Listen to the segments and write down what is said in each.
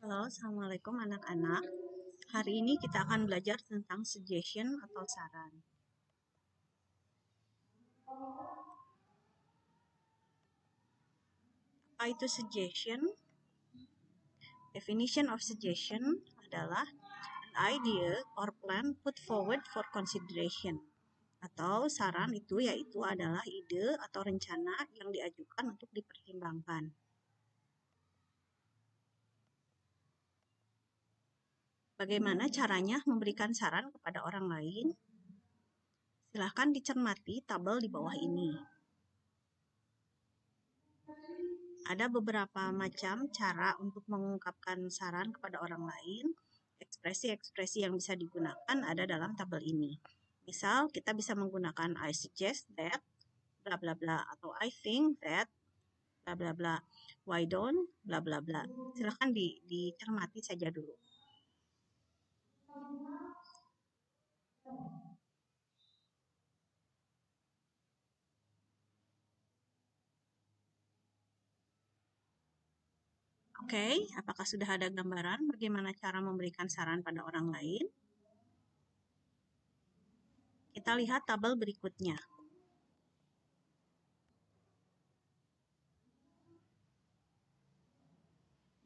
Halo, Assalamualaikum anak-anak. Hari ini kita akan belajar tentang suggestion atau saran. Apa itu suggestion? Definition of suggestion adalah an idea or plan put forward for consideration. Atau saran itu yaitu adalah ide atau rencana yang diajukan untuk dipertimbangkan. Bagaimana caranya memberikan saran kepada orang lain? Silahkan dicermati tabel di bawah ini. Ada beberapa macam cara untuk mengungkapkan saran kepada orang lain. Ekspresi-ekspresi yang bisa digunakan ada dalam tabel ini. Misal, kita bisa menggunakan I suggest that, bla bla bla, atau I think that, bla bla bla, why don't, bla bla bla. Silahkan dicermati saja dulu. Oke, apakah sudah ada gambaran bagaimana cara memberikan saran pada orang lain? Kita lihat tabel berikutnya.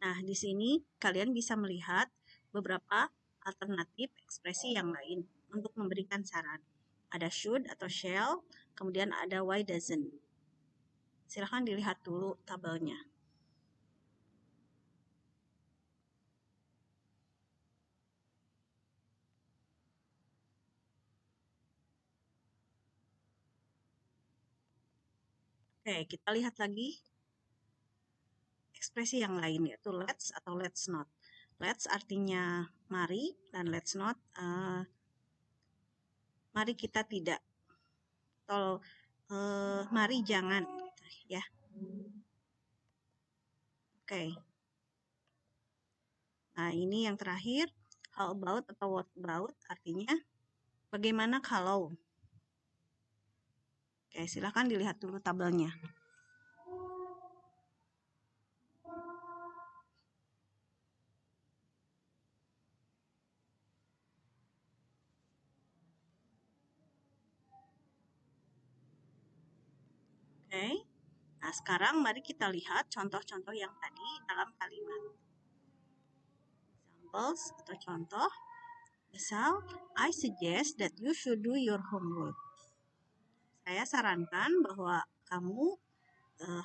Nah, di sini kalian bisa melihat beberapa alternatif ekspresi yang lain untuk memberikan saran. Ada should atau shall, kemudian ada why doesn't. Silahkan dilihat dulu tabelnya. Oke, kita lihat lagi ekspresi yang lain, yaitu let's atau let's not. Let's artinya mari, dan let's not mari kita tidak, atau mari jangan, gitu ya. Oke. Nah, ini yang terakhir, how about atau what about artinya bagaimana kalau. Oke, silakan dilihat dulu tabelnya. Oke. Nah, sekarang mari kita lihat contoh-contoh yang tadi dalam kalimat. Examples atau contoh. Misal, I suggest that you should do your homework. Saya sarankan bahwa kamu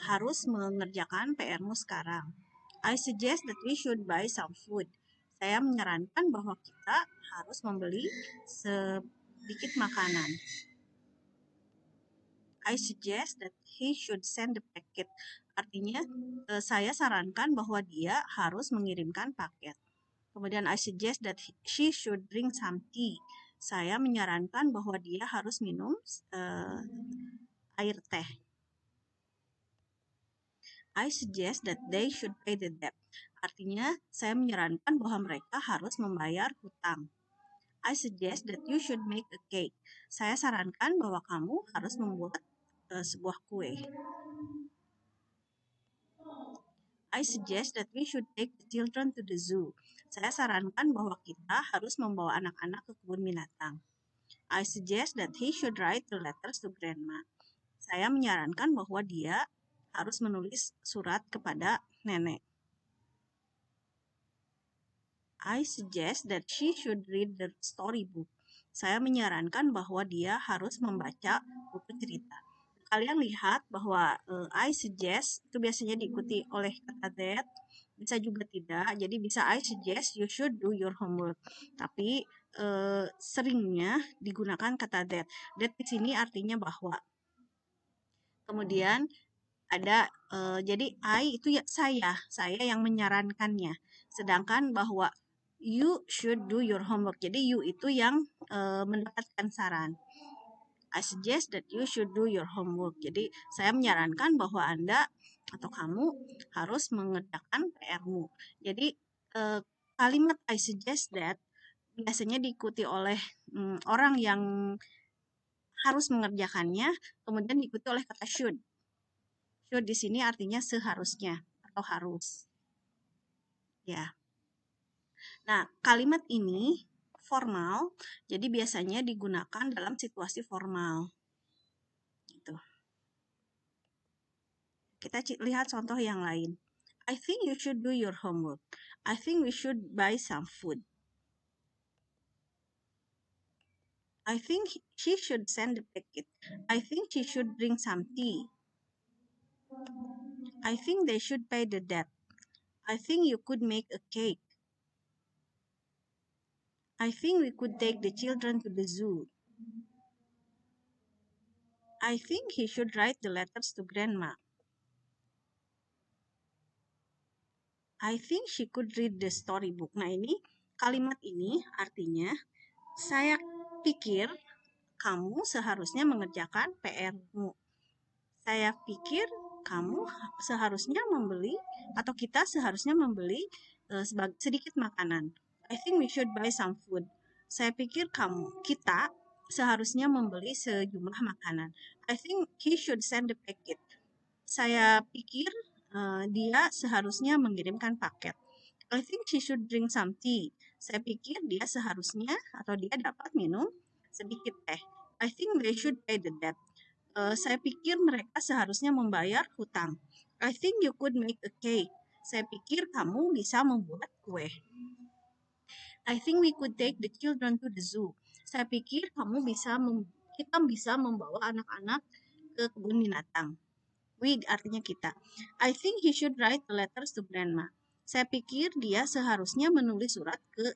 harus mengerjakan PR-mu sekarang. I suggest that we should buy some food. Saya menyarankan bahwa kita harus membeli sedikit makanan. I suggest that he should send the packet. Artinya, saya sarankan bahwa dia harus mengirimkan paket. Kemudian I suggest that she should drink some tea. Saya menyarankan bahwa dia harus minum air teh. I suggest that they should pay the debt. Artinya, saya menyarankan bahwa mereka harus membayar hutang. I suggest that you should make a cake. Saya sarankan bahwa kamu harus membuat sebuah kue. I suggest that we should take the children to the zoo. Saya sarankan bahwa kita harus membawa anak-anak ke kebun binatang. I suggest that he should write the letters to grandma. Saya menyarankan bahwa dia harus menulis surat kepada nenek. I suggest that she should read the storybook. Saya menyarankan bahwa dia harus membaca buku cerita. Kalian lihat bahwa I suggest itu biasanya diikuti oleh kata that, bisa juga tidak. Jadi bisa I suggest you should do your homework. Tapi seringnya digunakan kata that. That di sini artinya bahwa. Kemudian ada jadi I itu ya saya yang menyarankannya. Sedangkan bahwa you should do your homework. Jadi you itu yang mendapatkan saran. I suggest that you should do your homework. Jadi saya menyarankan bahwa Anda atau kamu harus mengerjakan PR-mu. Jadi kalimat I suggest that biasanya diikuti oleh orang yang harus mengerjakannya, kemudian diikuti oleh kata should. Should di sini artinya seharusnya atau harus. Ya. Nah, kalimat ini formal, jadi biasanya digunakan dalam situasi formal. Gitu. Kita lihat contoh yang lain. I think you should do your homework. I think we should buy some food. I think she should send the packet. I think she should drink some tea. I think they should pay the debt. I think you could make a cake. I think we could take the children to the zoo. I think he should write the letters to grandma. I think she could read the storybook. Nah, ini kalimat ini artinya saya pikir kamu seharusnya mengerjakan PR-mu. Saya pikir kamu seharusnya membeli atau kita seharusnya membeli sedikit makanan. I think we should buy some food. Saya pikir kita seharusnya membeli sejumlah makanan. I think he should send the packet. Saya pikir dia seharusnya mengirimkan paket. I think she should drink some tea. Saya pikir dia seharusnya atau dia dapat minum sedikit teh. I think they should pay the debt. Saya pikir mereka seharusnya membayar hutang. I think you could make a cake. Saya pikir kamu bisa membuat kue. I think we could take the children to the zoo. Saya pikir kita bisa membawa anak-anak ke kebun binatang. We artinya kita. I think he should write the letters to grandma. Saya pikir dia seharusnya menulis surat ke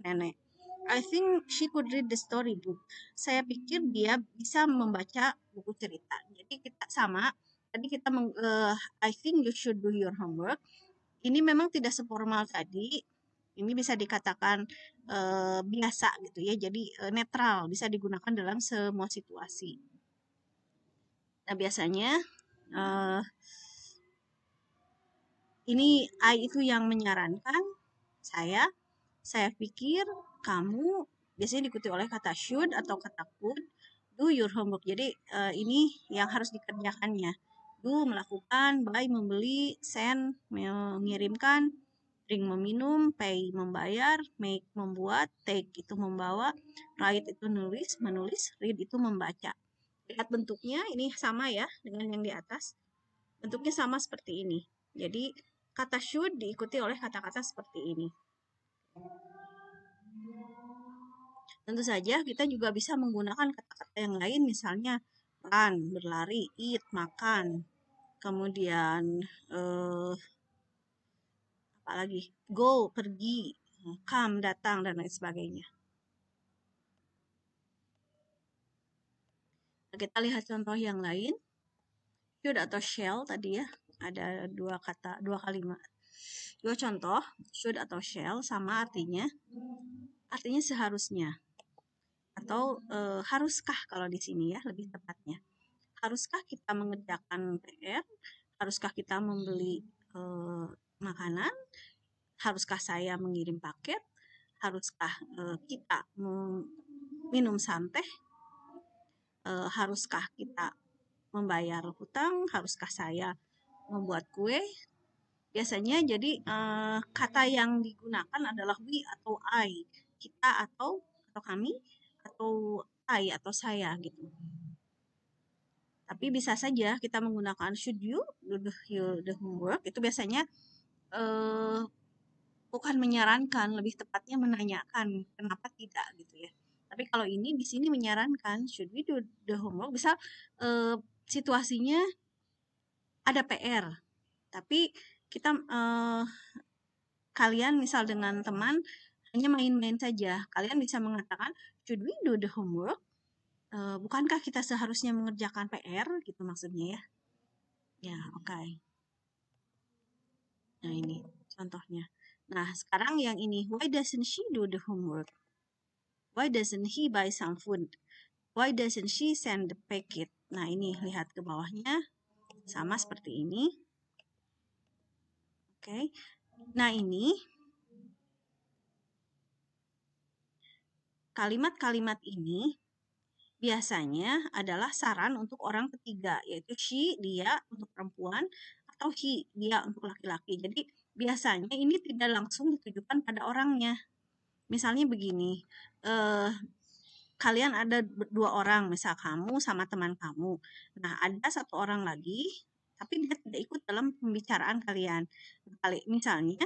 nenek. I think she could read the storybook. Saya pikir dia bisa membaca buku cerita. Jadi kita sama. Tadi kita I think you should do your homework. Ini memang tidak seformal tadi. Ini bisa dikatakan biasa gitu ya. Jadi netral, bisa digunakan dalam semua situasi. Nah, biasanya ini I itu yang menyarankan saya pikir kamu biasanya diikuti oleh kata should atau kata could do your homework. Jadi ini yang harus dikerjakannya. Do melakukan, buy membeli, send mengirimkan, drink meminum, pay membayar, make membuat, take itu membawa, write itu menulis, read itu membaca. Lihat bentuknya ini sama ya dengan yang di atas. Bentuknya sama seperti ini. Jadi kata should diikuti oleh kata-kata seperti ini. Tentu saja kita juga bisa menggunakan kata-kata yang lain, misalnya run, berlari, eat, makan, kemudian apalagi go, pergi, come, datang, dan lain sebagainya. Kita lihat contoh yang lain. Should atau shall tadi ya, ada dua kalimat. Dua contoh, should atau shall sama artinya seharusnya. Atau haruskah kalau di sini ya lebih tepatnya. Haruskah kita mengerjakan PR? Haruskah kita membeli makanan? Haruskah saya mengirim paket? Haruskah kita minum teh? Haruskah kita membayar hutang? Haruskah saya membuat kue? Biasanya jadi kata yang digunakan adalah we atau I, kita atau kami, atau I atau saya gitu. Tapi bisa saja kita menggunakan should you do the homework, itu biasanya bukan menyarankan, lebih tepatnya menanyakan kenapa tidak gitu ya. Tapi kalau ini di sini menyarankan should we do the homework, bisa situasinya ada PR, tapi kita kalian misal dengan teman hanya main-main saja, kalian bisa mengatakan should we do the homework? Bukankah kita seharusnya mengerjakan PR gitu maksudnya ya? Ya, oke. Nah, ini contohnya. Nah, sekarang yang ini, why doesn't she do the homework? Why doesn't he buy some food? Why doesn't she send the packet? Nah, ini lihat ke bawahnya. Sama seperti ini. Oke. Nah, ini kalimat-kalimat ini biasanya adalah saran untuk orang ketiga, yaitu she, dia, untuk perempuan, atau he, dia untuk laki-laki. Jadi biasanya ini tidak langsung ditujukan pada orangnya. Misalnya begini, kalian ada dua orang, misal kamu sama teman kamu. Nah, ada satu orang lagi, tapi dia tidak ikut dalam pembicaraan kalian. Misalnya,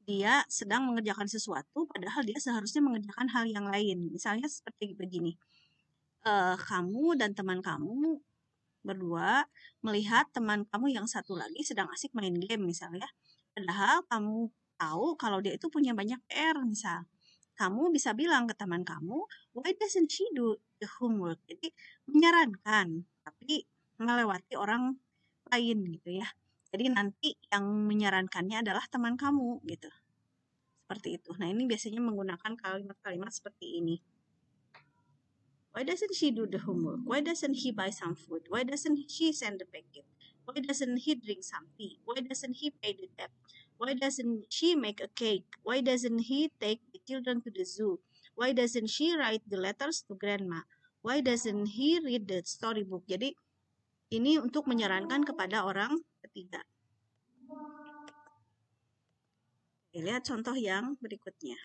dia sedang mengerjakan sesuatu, padahal dia seharusnya mengerjakan hal yang lain. Misalnya seperti begini, kamu dan teman kamu berdua melihat teman kamu yang satu lagi sedang asik main game misalnya. Padahal kamu tahu kalau dia itu punya banyak PR misal. Kamu bisa bilang ke teman kamu, why doesn't she do the homework? Jadi menyarankan, tapi melewati orang lain gitu ya. Jadi nanti yang menyarankannya adalah teman kamu gitu. Seperti itu. Nah, ini biasanya menggunakan kalimat-kalimat seperti ini. Why doesn't she do the homework? Why doesn't he buy some food? Why doesn't she send the packet? Why doesn't he drink some tea? Why doesn't he pay the debt? Why doesn't she make a cake? Why doesn't he take the children to the zoo? Why doesn't she write the letters to grandma? Why doesn't he read the storybook? Jadi ini untuk menyarankan kepada orang ketiga. Lihat contoh yang berikutnya.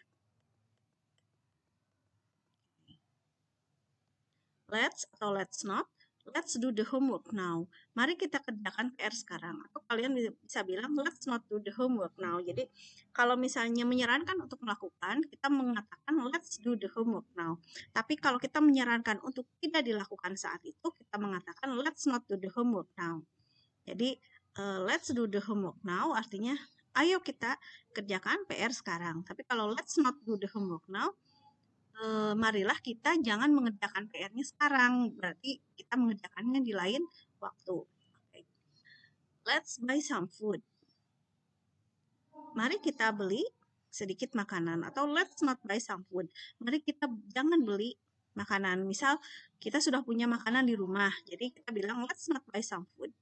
Let's atau let's not. Let's do the homework now. Mari kita kerjakan PR sekarang. Atau kalian bisa bilang let's not do the homework now. Jadi kalau misalnya menyarankan untuk melakukan, kita mengatakan let's do the homework now. Tapi kalau kita menyarankan untuk tidak dilakukan saat itu, kita mengatakan let's not do the homework now. Jadi let's do the homework now artinya ayo kita kerjakan PR sekarang. Tapi kalau let's not do the homework now, marilah kita jangan mengerjakan PR-nya sekarang, berarti kita mengerjakannya di lain waktu. Okay. Let's buy some food. Mari kita beli sedikit makanan, atau let's not buy some food. Mari kita jangan beli makanan. Misal kita sudah punya makanan di rumah, jadi kita bilang let's not buy some food.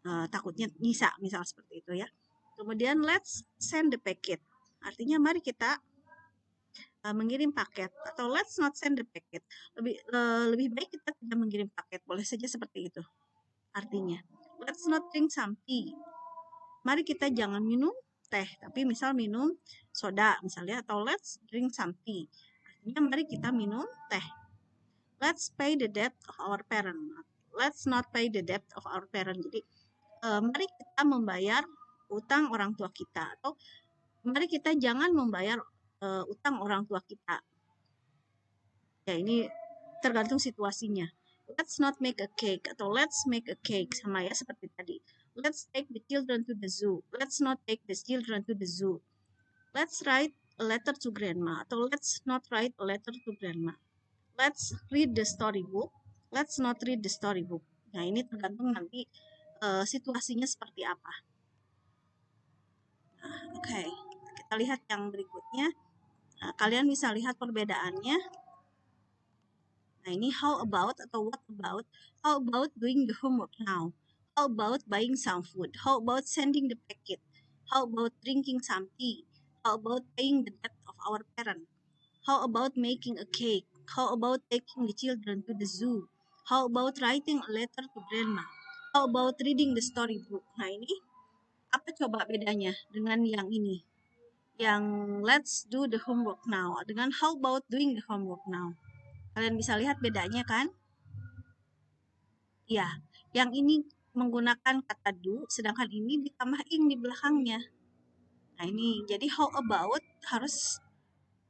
Takutnya nyisa, misal seperti itu ya. Kemudian let's send the packet. Artinya mari kita mengirim paket, atau let's not send the packet. Lebih baik kita tidak mengirim paket, boleh saja seperti itu. Artinya, let's not drink some tea. Mari kita jangan minum teh, tapi misal minum soda misalnya, atau let's drink some tea. Artinya mari kita minum teh. Let's pay the debt of our parent. Let's not pay the debt of our parent. Jadi, mari kita membayar utang orang tua kita, atau mari kita jangan membayar utang orang tua kita. Ya, ini tergantung situasinya. Let's not make a cake, atau let's make a cake, sama ya seperti tadi. Let's take the children to the zoo. Let's not take the children to the zoo. Let's write a letter to grandma, atau let's not write a letter to grandma. Let's read the storybook. Let's not read the storybook. Nah, ini tergantung nanti situasinya seperti apa. Oke, kita lihat yang berikutnya. Kalian bisa lihat perbedaannya. Nah, ini how about atau what about. How about doing the homework now? How about buying some food? How about sending the packet? How about drinking some tea? How about paying the debt of our parent? How about making a cake? How about taking the children to the zoo? How about writing a letter to grandma? How about reading the storybook? Nah, ini apa coba bedanya dengan yang ini? Yang let's do the homework now dengan how about doing the homework now. Kalian bisa lihat bedanya kan? Ya, yang ini menggunakan kata do, sedangkan ini ditambah ing di belakangnya. Nah, ini jadi how about harus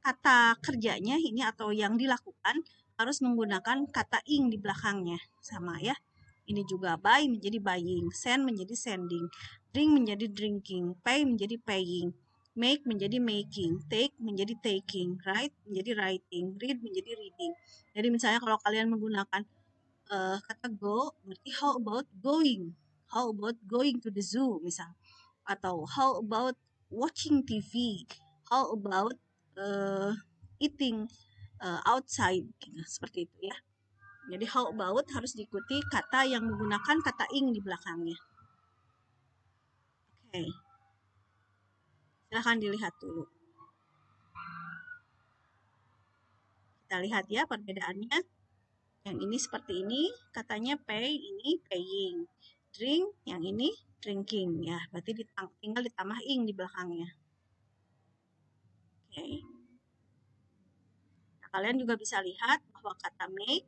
kata kerjanya ini atau yang dilakukan harus menggunakan kata ing di belakangnya. Sama ya. Ini juga buy menjadi buying, send menjadi sending, drink menjadi drinking, pay menjadi paying, make menjadi making, take menjadi taking, write menjadi writing, read menjadi reading. Jadi misalnya kalau kalian menggunakan kata go, berarti how about going? How about going to the zoo misal? Atau how about watching TV? How about eating outside? Gitu, seperti itu ya. Jadi how about harus diikuti kata yang menggunakan kata ing di belakangnya. Oke. Silahkan dilihat dulu. Kita lihat ya perbedaannya. Yang ini seperti ini, katanya pay, ini paying. drink, yang ini drinking ya. Berarti tinggal ditambah ing di belakangnya. Oke. Nah, kalian juga bisa lihat bahwa kata make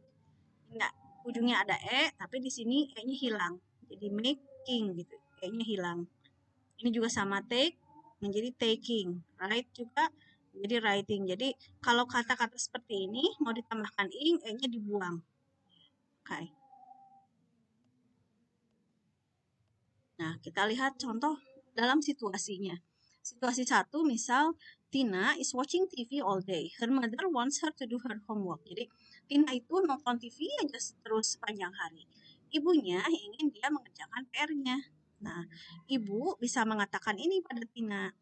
enggak ujungnya ada tapi di sini e-nya hilang. Jadi making gitu. E-nya hilang. Ini juga sama take menjadi taking. Write juga menjadi writing. Jadi kalau kata-kata seperti ini mau ditambahkan ing, e-nya dibuang. Oke. Nah, kita lihat contoh dalam situasinya. Situasi 1, misal Tina is watching TV all day. Her mother wants her to do her homework. Jadi, Tina itu nonton TV aja terus sepanjang hari. Ibunya ingin dia mengerjakan PR-nya. Nah, ibu bisa mengatakan ini pada Tina.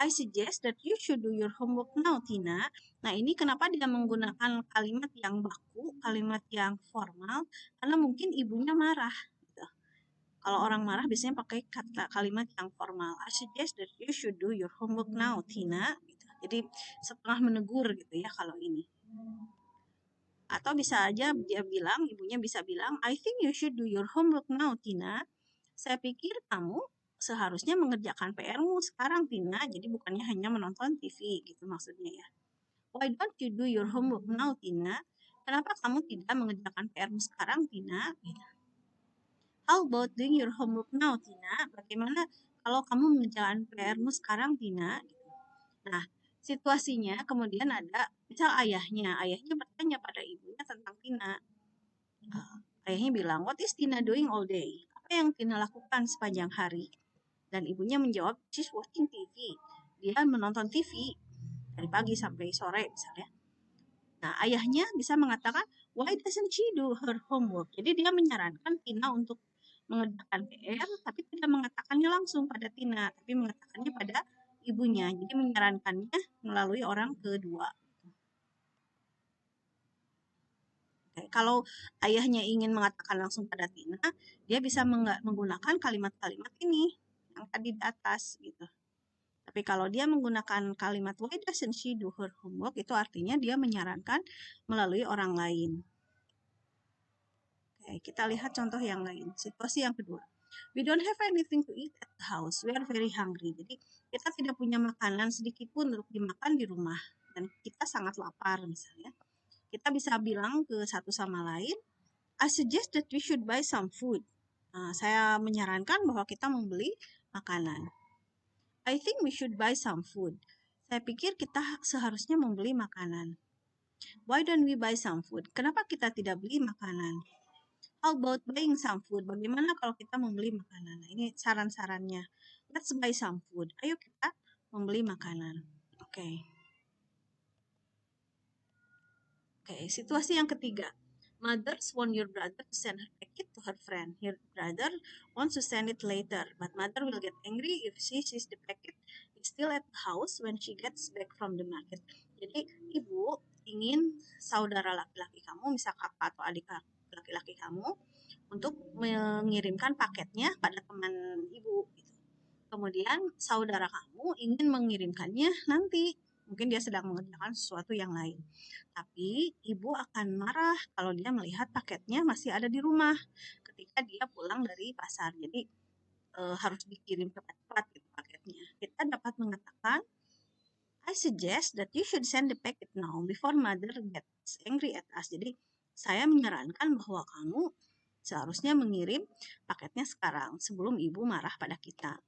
I suggest that you should do your homework now, Tina. Nah, ini kenapa dia menggunakan kalimat yang baku, kalimat yang formal, karena mungkin ibunya marah. Kalau orang marah biasanya pakai kata kalimat yang formal. I suggest that you should do your homework now, Tina. Gitu. Jadi setengah menegur gitu ya kalau ini. Atau bisa aja dia bilang, ibunya bisa bilang, I think you should do your homework now, Tina. Saya pikir kamu seharusnya mengerjakan PR-mu sekarang, Tina. Jadi bukannya hanya menonton TV gitu maksudnya ya. Why don't you do your homework now, Tina? Kenapa kamu tidak mengerjakan PR-mu sekarang, Tina? Gitu. How about doing your homework now, Tina? Bagaimana kalau kamu mengerjakan PR-mu sekarang, Tina? Nah, situasinya kemudian ada, misal ayahnya bertanya pada ibunya tentang Tina. Ayahnya bilang, what is Tina doing all day? Apa yang Tina lakukan sepanjang hari? Dan ibunya menjawab, she's watching TV. Dia menonton TV dari pagi sampai sore misalnya. Nah, ayahnya bisa mengatakan, why doesn't she do her homework? Jadi dia menyarankan Tina untuk mengerjakan PR, tapi tidak mengatakannya langsung pada Tina, tapi mengatakannya pada ibunya. Jadi menyarankannya melalui orang kedua. Oke, kalau ayahnya ingin mengatakan langsung pada Tina, dia bisa menggunakan kalimat-kalimat ini yang tadi di atas gitu. Tapi kalau dia menggunakan kalimat why doesn't she do her homework, itu artinya dia menyarankan melalui orang lain. Oke, kita lihat contoh yang lain. Situasi yang kedua. We don't have anything to eat at the house. We are very hungry. Jadi kita tidak punya makanan sedikit pun untuk dimakan di rumah. Dan kita sangat lapar misalnya. Kita bisa bilang ke satu sama lain, I suggest that we should buy some food. Saya menyarankan bahwa kita membeli makanan. I think we should buy some food. Saya pikir kita seharusnya membeli makanan. Why don't we buy some food? Kenapa kita tidak beli makanan? How about buying some food? Bagaimana kalau kita membeli makanan? Nah, ini saran-sarannya. Let's buy some food. Ayo kita membeli makanan. Oke. Oke, situasi yang ketiga. Mothers want your brother to send her packet to her friend. Your brother wants to send it later, but mother will get angry if she sees the packet is still at the house when she gets back from the market. Jadi ibu ingin saudara laki-laki kamu, misal kakak atau adik laki-laki kamu, untuk mengirimkan paketnya pada teman ibu. Kemudian saudara kamu ingin mengirimkannya nanti. Mungkin dia sedang mengerjakan sesuatu yang lain. Tapi ibu akan marah kalau dia melihat paketnya masih ada di rumah ketika dia pulang dari pasar. Jadi harus dikirim cepat-cepat gitu paketnya. Kita dapat mengatakan, I suggest that you should send the packet now before mother gets angry at us. Jadi saya menyarankan bahwa kamu seharusnya mengirim paketnya sekarang sebelum ibu marah pada kita.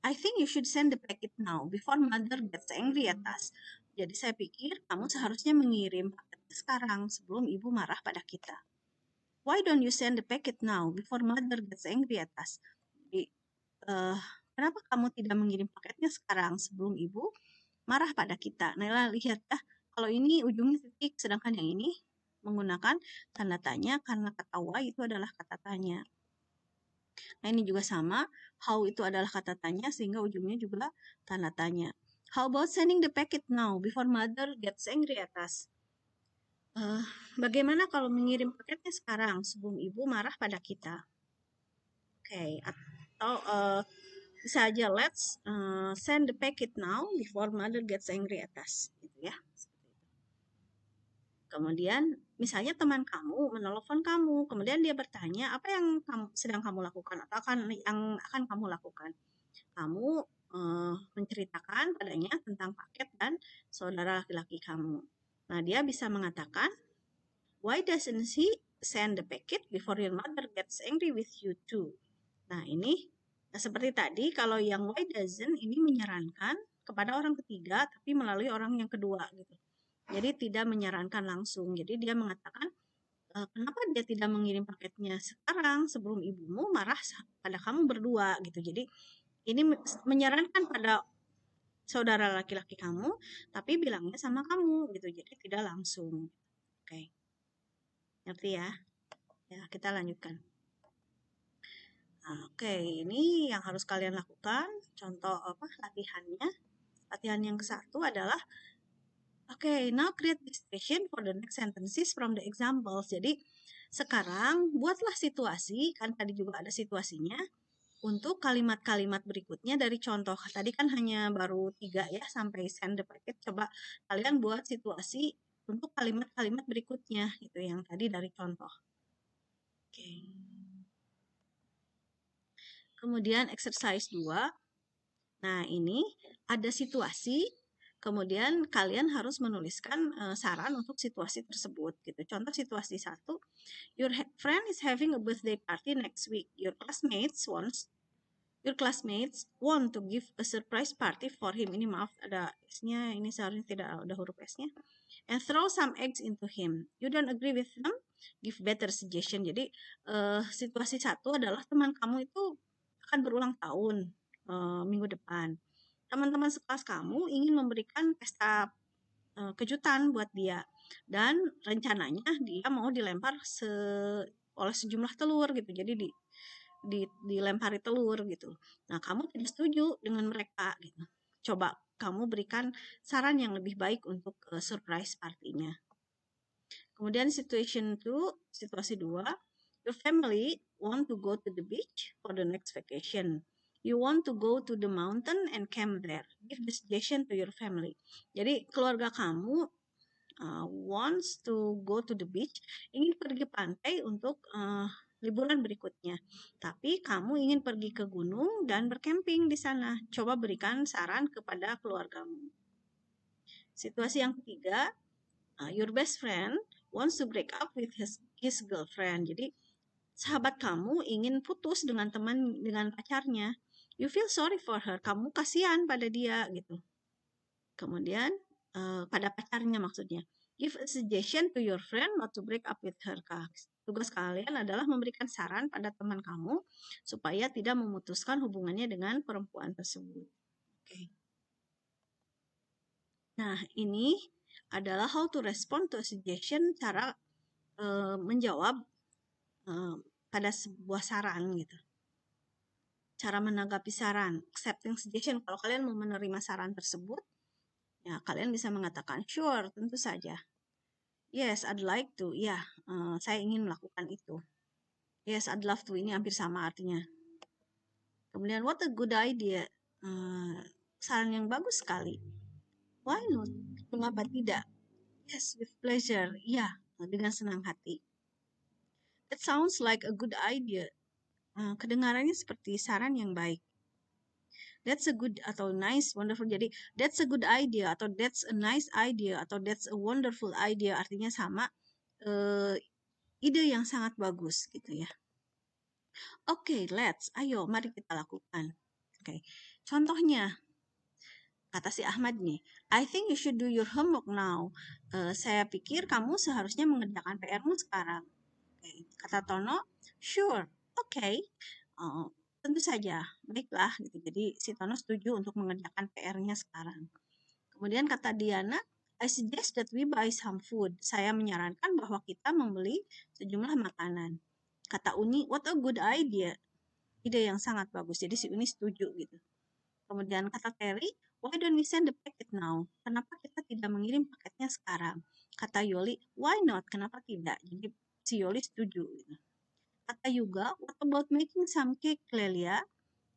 I think you should send the packet now before mother gets angry at us. Jadi saya pikir kamu seharusnya mengirim paketnya sekarang sebelum ibu marah pada kita. Why don't you send the packet now before mother gets angry at us? Jadi, kenapa kamu tidak mengirim paketnya sekarang sebelum ibu marah pada kita? Nah, lihat ya, kalau ini ujungnya titik, sedangkan yang ini menggunakan tanda tanya karena kata why itu adalah kata tanya. Nah, ini juga sama. How itu adalah kata tanya sehingga ujungnya juga tanda tanya. How about sending the packet now before mother gets angry at us? Bagaimana kalau mengirim paketnya sekarang sebelum ibu marah pada kita? Oke, atau bisa aja let's send the packet now before mother gets angry at us. Gitu ya. Kemudian misalnya teman kamu menelepon kamu, kemudian dia bertanya apa yang sedang kamu lakukan atau yang akan kamu lakukan. Kamu menceritakan padanya tentang paket dan saudara laki-laki kamu. Nah, dia bisa mengatakan, why doesn't he send the packet before your mother gets angry with you too? Nah, ini seperti tadi, kalau yang why doesn't ini menyarankan kepada orang ketiga, tapi melalui orang yang kedua gitu. Jadi tidak menyarankan langsung. Jadi dia mengatakan, kenapa dia tidak mengirim paketnya sekarang sebelum ibumu marah pada kamu berdua gitu. Jadi ini menyarankan pada saudara laki-laki kamu, tapi bilangnya sama kamu gitu. Jadi tidak langsung. Oke. Ngerti ya? Ya, kita lanjutkan. Oke, ini yang harus kalian lakukan. Contoh latihannya. Latihan yang ke-1 adalah now create the situation for the next sentences from the examples. Jadi, sekarang buatlah situasi, kan tadi juga ada situasinya, untuk kalimat-kalimat berikutnya dari contoh. Tadi kan hanya baru 3 ya, sampai send the packet. Coba kalian buat situasi untuk kalimat-kalimat berikutnya, itu yang tadi dari contoh. Oke. Kemudian exercise 2. Nah, ini ada situasi, kemudian kalian harus menuliskan saran untuk situasi tersebut gitu. Contoh situasi 1, your friend is having a birthday party next week. Your classmates want to give a surprise party for him. Ini maaf ada S-nya, ini seharusnya tidak ada huruf S-nya. And throw some eggs into him. You don't agree with them? Give better suggestion. Jadi situasi 1 adalah teman kamu itu akan berulang tahun minggu depan. Teman-teman sekelas kamu ingin memberikan pesta kejutan buat dia, dan rencananya dia mau dilempar oleh sejumlah telur gitu. Jadi dilempari telur gitu. Nah, kamu tidak setuju dengan mereka gitu. Coba kamu berikan saran yang lebih baik untuk surprise partinya. Kemudian situasi 2, your family want to go to the beach for the next vacation. You want to go to the mountain and camp there. Give the suggestion to your family. Jadi keluarga kamu wants to go to the beach, ingin pergi pantai untuk liburan berikutnya. Tapi kamu ingin pergi ke gunung dan bercamping di sana. Coba berikan saran kepada keluargamu. Situasi yang ketiga, your best friend wants to break up with his girlfriend. Jadi sahabat kamu ingin putus dengan pacarnya. You feel sorry for her. Kamu kasihan pada dia gitu. Kemudian pada pacarnya maksudnya. Give a suggestion to your friend not to break up with her. Tugas kalian adalah memberikan saran pada teman kamu supaya tidak memutuskan hubungannya dengan perempuan tersebut. Oke. Nah, ini adalah how to respond to a suggestion, cara menjawab pada sebuah saran gitu. Cara menanggapi saran, accepting suggestion. Kalau kalian mau menerima saran tersebut, ya kalian bisa mengatakan, sure, tentu saja. Yes, I'd like to. Ya, saya ingin melakukan itu. Yes, I'd love to. Ini hampir sama artinya. Kemudian, what a good idea. Saran yang bagus sekali. Why not? Mengapa tidak? Yes, with pleasure. Ya, dengan senang hati. That sounds like a good idea. Kedengarannya seperti saran yang baik. That's a good atau nice, wonderful. Jadi that's a good idea atau that's a nice idea atau that's a wonderful idea artinya sama, ide yang sangat bagus gitu ya. Oke, ayo mari kita lakukan. Oke. Contohnya kata si Ahmad nih, I think you should do your homework now. Saya pikir kamu seharusnya mengerjakan PR-mu sekarang. Kata Tono, sure, okay. Tentu saja, baiklah gitu. Jadi si Tono setuju untuk mengerjakan PR-nya sekarang. Kemudian kata Diana, I suggest that we buy some food. Saya menyarankan bahwa kita membeli sejumlah makanan. Kata Uni, what a good idea. Ide yang sangat bagus. Jadi si Uni setuju gitu. Kemudian kata Terry, why don't we send the packet now? Kenapa kita tidak mengirim paketnya sekarang? Kata Yoli, why not? Kenapa tidak? Jadi si Yoli setuju gitu. Kata Yuga, what about making some cake, Lelia?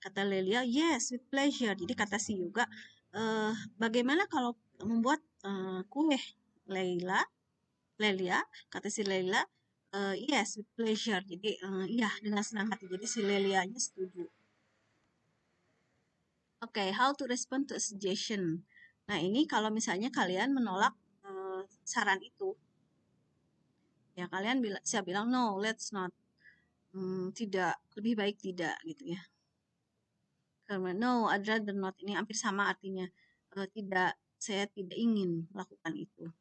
Kata Lelia, yes, with pleasure. Jadi kata si Yuga, bagaimana kalau membuat kue, Leila? Lelia, kata si Leila, yes, with pleasure. Jadi, iya, dengan senang hati. Jadi, si Lelianya setuju. Oke, how to respond to a suggestion. Nah, ini kalau misalnya kalian menolak saran itu, ya kalian saya bilang, no, let's not. Tidak, lebih baik tidak, gitu ya. Karena, no, I'd rather not. Ini hampir sama artinya. Tidak, saya tidak ingin melakukan itu.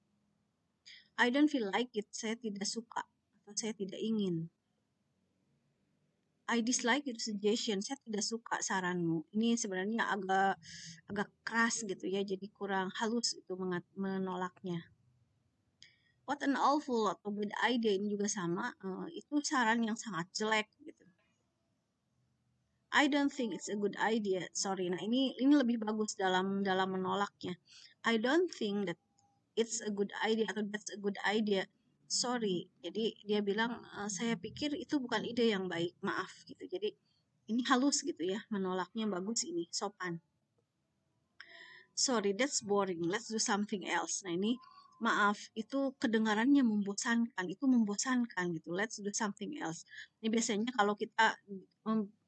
I don't feel like it, saya tidak suka. Atau saya tidak ingin. I dislike your suggestion. Saya tidak suka saranmu. Ini sebenarnya agak keras gitu ya. Jadi kurang halus itu menolaknya. What an awful atau bad idea ini juga sama. Itu saran yang sangat jelek gitu. I don't think it's a good idea. Sorry. Nah ini lebih bagus dalam menolaknya. I don't think that it's a good idea atau that's a good idea. Sorry. Jadi dia bilang saya pikir itu bukan ide yang baik. Maaf gitu. Jadi ini halus gitu ya, menolaknya bagus ini, sopan. Sorry, that's boring. Let's do something else. Nah ini maaf, itu kedengarannya membosankan, itu membosankan gitu. Let's do something else. Ini biasanya kalau kita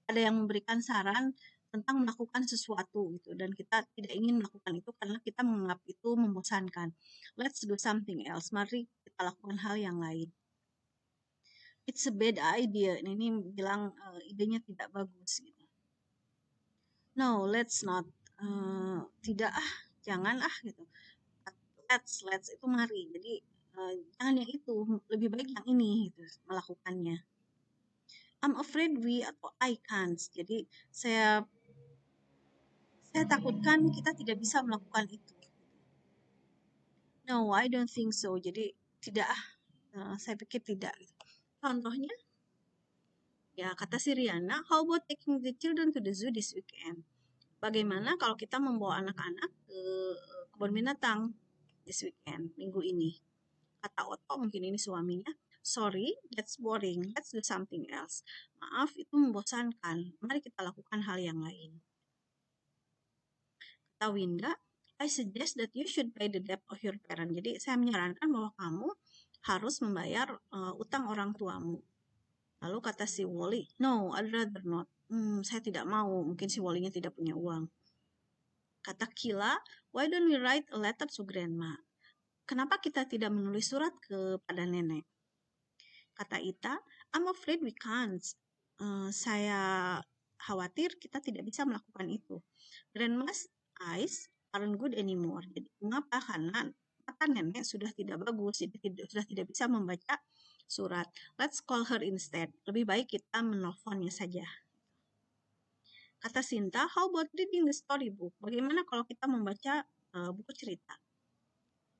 ada yang memberikan saran tentang melakukan sesuatu gitu dan kita tidak ingin melakukan itu karena kita menganggap itu membosankan. Let's do something else. Mari kita lakukan hal yang lain. It's a bad idea. Ini bilang idenya tidak bagus gitu. No, let's not. Tidak jangan gitu. Let's itu mari. Jadi jangan yang itu, lebih baik yang ini gitu melakukannya. I'm afraid we atau I can't. Jadi saya takutkan kita tidak bisa melakukan itu. No, I don't think so. Jadi tidak saya pikir tidak. Contohnya, ya kata si Riana, how about taking the children to the zoo this weekend? Bagaimana kalau kita membawa anak-anak ke kebun binatang this weekend, minggu ini? Kata Otto, mungkin ini suaminya, sorry, that's boring, let's do something else. Maaf, itu membosankan, mari kita lakukan hal yang lain. Kata Winda, I suggest that you should pay the debt of your parent. Jadi saya menyarankan bahwa kamu harus membayar utang orang tuamu. Lalu kata si Wally, no, I'd rather not. Saya tidak mau, mungkin si Wally-nya tidak punya uang. Kata Kila, why don't we write a letter to grandma? Kenapa kita tidak menulis surat kepada nenek? Kata Ita, I'm afraid we can't. Saya khawatir kita tidak bisa melakukan itu. Grandma's eyes aren't good anymore. Jadi, mengapa? Karena mata nenek sudah tidak bagus, jadi sudah tidak bisa membaca surat. Let's call her instead. Lebih baik kita menelponnya saja. Kata Sinta, how about reading the storybook? Bagaimana kalau kita membaca buku cerita?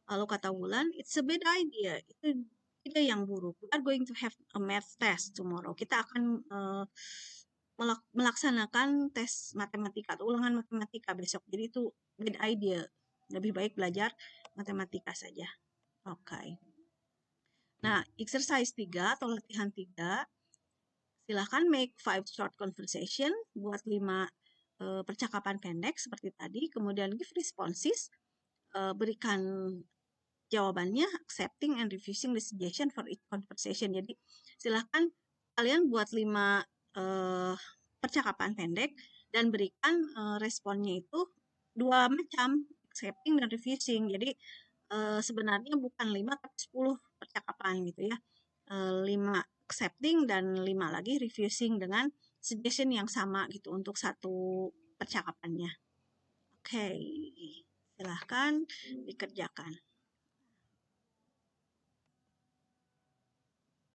Lalu kata Wulan, it's a bad idea. Itu ide yang buruk. We are going to have a math test tomorrow. Kita akan melaksanakan tes matematika atau ulangan matematika besok. Jadi itu bad idea. Lebih baik belajar matematika saja. Oke. Nah, exercise 3 atau latihan 3. Silahkan make 5 short conversation, buat 5 percakapan pendek seperti tadi, kemudian give responses, berikan jawabannya, accepting and refusing the suggestion for each conversation. Jadi silahkan kalian buat 5 percakapan pendek dan berikan responnya itu 2 macam, accepting dan refusing. Jadi sebenarnya bukan 5 tapi 10 percakapan gitu ya. 5 accepting dan 5 lagi refusing dengan suggestion yang sama gitu untuk satu percakapannya. Oke, silahkan dikerjakan.